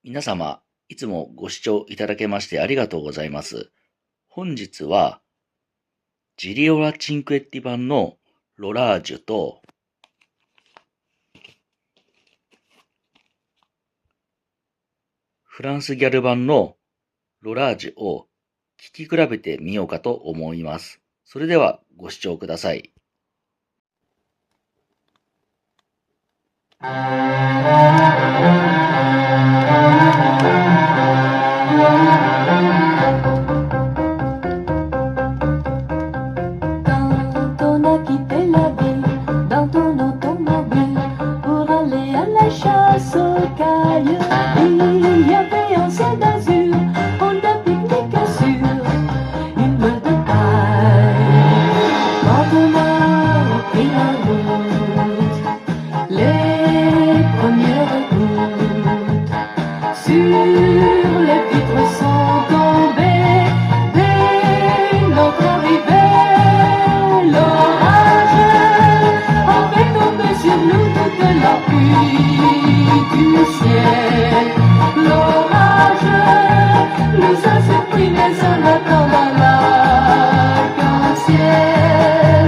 皆様、いつもご視聴いただけましてありがとうございます。本日は、ジリオラチンクエッティ版のロラージュと、フランスギャル版のロラージュを聞き比べてみようかと思います。それではご視聴ください。Quand on a quitté la ville dans ton automobile pour aller à la chasse aux cailles, il y avait un ciel d'azur, on a pique-niqué sur une meule de paille. Quand on a pris la route, les premières gouttes sur les vitres sont tombées dès notre arrivée. L'orage avait tombé sur nous toute la pluie du ciel. L'orage nous a surpris mais en attendant l'arc-en-ciel.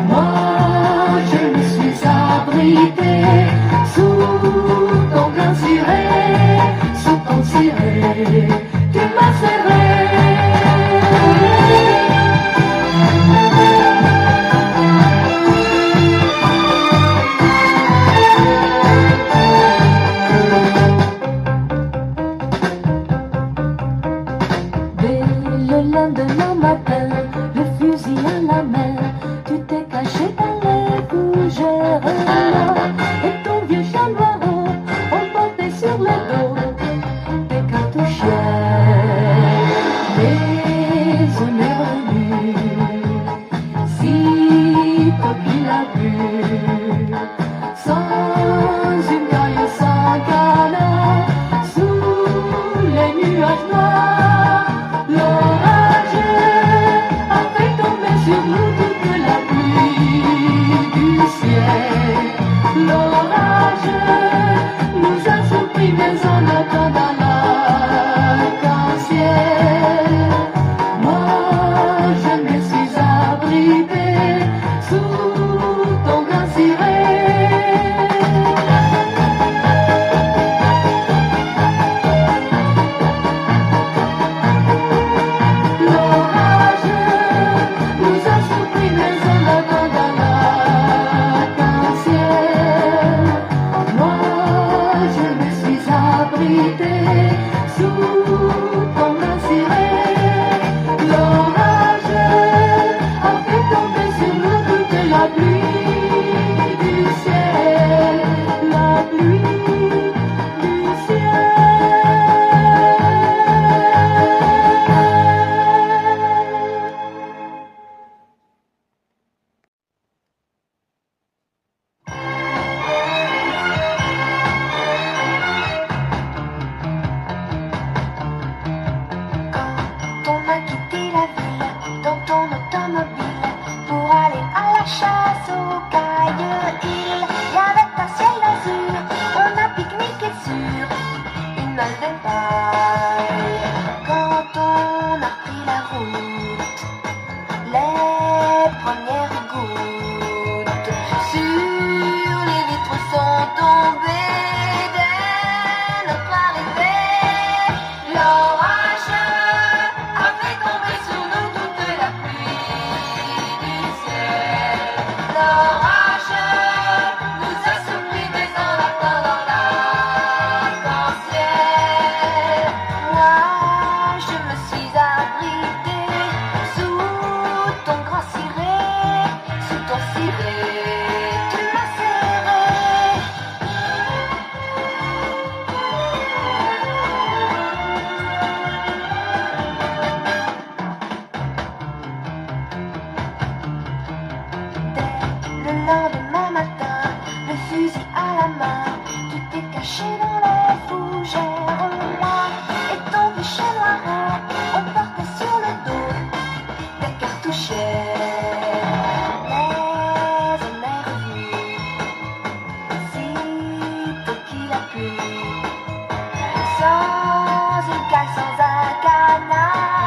Moi je me suis abritée sous ton grand ciré, sous ton ciré, tu m'as serré. Dès le lendemain matin, le fusil à la main, tu t'es caché dans les fougères. Et ton vieux chien noir, on portait sur le dos des cartouchières. Mais on est revenu, sitôt qu'il a vu, sans une caille, sans canard, sous les nuages noirs. L'orage a fait tomber sur nous toute la pluie du ciel. L'orage nous a surpris mais en attendant l'arc-en-ciel. Moi je me suis abritée sous ton grand ciré. L'orage nous a surpris mais en attendant l'arc-en-ciel. Moi je me suis abritée sous ton grand ciré. L'orage a fait tomber sur nous toute la pluie du ciel, la pluie du ciel. Quand on a quitté la ville dans ton automobile pour aller à la chasse aux cailles, il y avait un ciel azur, on a pique-niqué sur une meule de paille. Quand on a pris la route, les premières gouttes sur les vitres sont tombées dès notre arrivée. L'orage a fait tomber sur nous toute la pluie du ciel. L'orage nous a surpris mais en attendant l'arc-en-ciel. Moi je me suis abritée sous ton grand ciré, sous ton ciré, tu m'as serré. Dès le lendemain matin, le fusil à la main, tu t'es caché dans les fougères. Moi et ton vieux chien noir, on portait sur le dos des cartouchières. Mais on est revenu, sitôt qu'il a plu, Sans une cage, sans un canard.